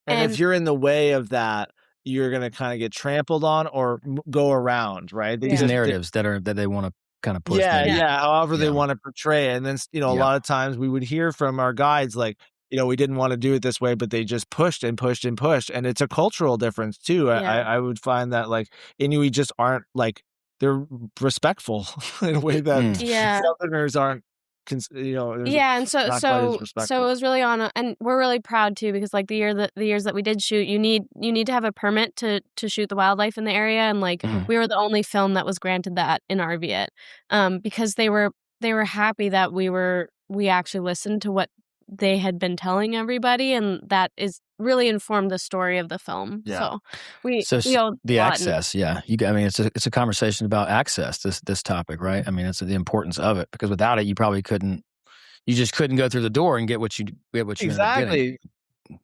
And if you're in the way of that, you're going to kind of get trampled on or go around, right? These narratives that they want to kind of push. However they want to portray it. And then, a lot of times we would hear from our guides, like, we didn't want to do it this way, but they just pushed and pushed and pushed. And it's a cultural difference too. I would find that like Inuit just aren't like, they're respectful in a way that Southerners aren't. And so it was really and we're really proud too, because like the years that we did shoot, you need to have a permit to shoot the wildlife in the area, and like we were the only film that was granted that in Arviat, because they were happy that we actually listened to what they had been telling everybody, and that is really informed the story of the film. So we the access, it's a conversation about access. This topic, right? I mean, it's the importance of it, because without it, you just couldn't go through the door and get what you ended up getting.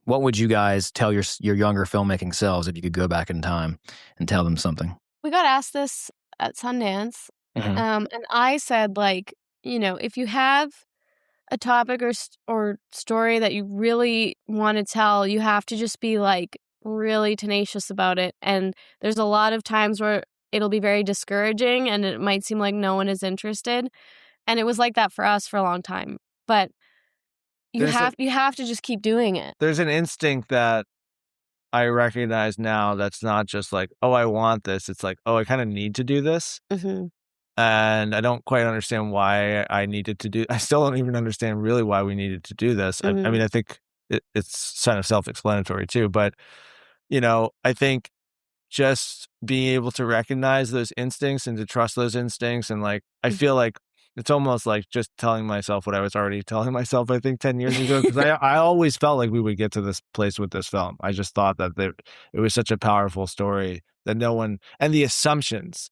What would you guys tell your younger filmmaking selves if you could go back in time and tell them something? We got asked this at Sundance, and I said, like, if you have a topic or story that you really want to tell, you have to just be like really tenacious about it. And there's a lot of times where it'll be very discouraging and it might seem like no one is interested. And it was like that for us for a long time. But you have to just keep doing it. There's an instinct that I recognize now that's not just like, oh, I want this. It's like, oh, I kind of need to do this. And I don't quite understand why I needed to do. I still don't even understand really why we needed to do this. I mean, I think it's kind of self-explanatory too. But I think just being able to recognize those instincts and to trust those instincts, and like I feel like it's almost like just telling myself what I was already telling myself, I think 10 years ago, because I always felt like we would get to this place with this film. I just thought that it was such a powerful story that no one, and the assumptions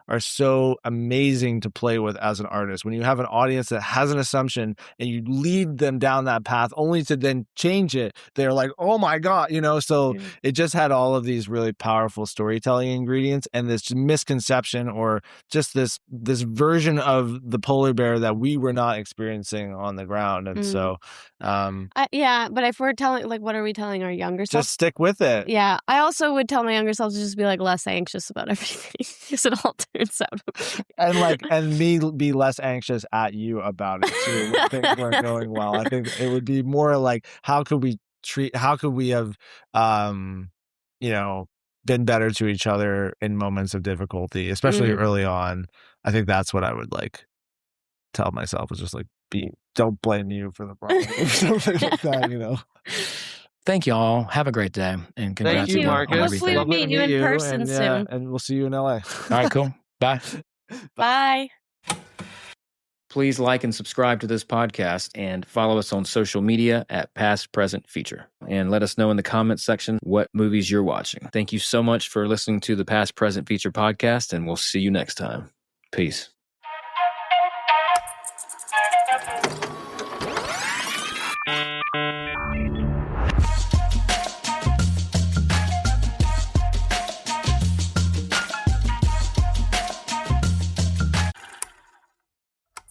are so amazing to play with as an artist. When you have an audience that has an assumption and you lead them down that path only to then change it, they're like, oh my God, so it just had all of these really powerful storytelling ingredients, and this misconception or just this version of the polar bear that we were not experiencing on the ground. And so, but if we're telling, like, what are we telling our younger self? Just stick with it. Yeah. I also would tell my younger self to just be like less anxious about everything, because it all turns out okay. and me be less anxious at you about it too when things weren't going well. I think it would be more like, how could we have been better to each other in moments of difficulty, especially early on. I think that's what I would like tell myself, is just like, don't blame you for the problem or something like that, Thank you all. Have a great day. And congrats. Thank you, Marcus. Hopefully we'll meet you in person soon. And we'll see you in LA. All right, cool. Bye. Bye. Please like and subscribe to this podcast and follow us on social media at Past, Present, Feature. And let us know in the comments section what movies you're watching. Thank you so much for listening to the Past, Present, Feature podcast, and we'll see you next time. Peace.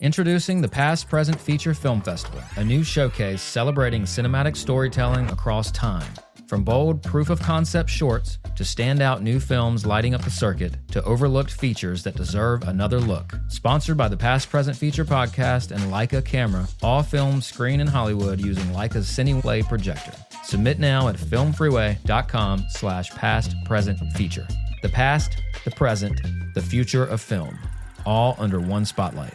Introducing the Past, Present, Feature Film Festival, a new showcase celebrating cinematic storytelling across time. From bold proof-of-concept shorts to standout new films lighting up the circuit to overlooked features that deserve another look. Sponsored by the Past, Present, Feature podcast and Leica Camera, all films screen in Hollywood using Leica's CinePlay projector. Submit now at filmfreeway.com/past-present-feature. The past, the present, the future of film, all under one spotlight.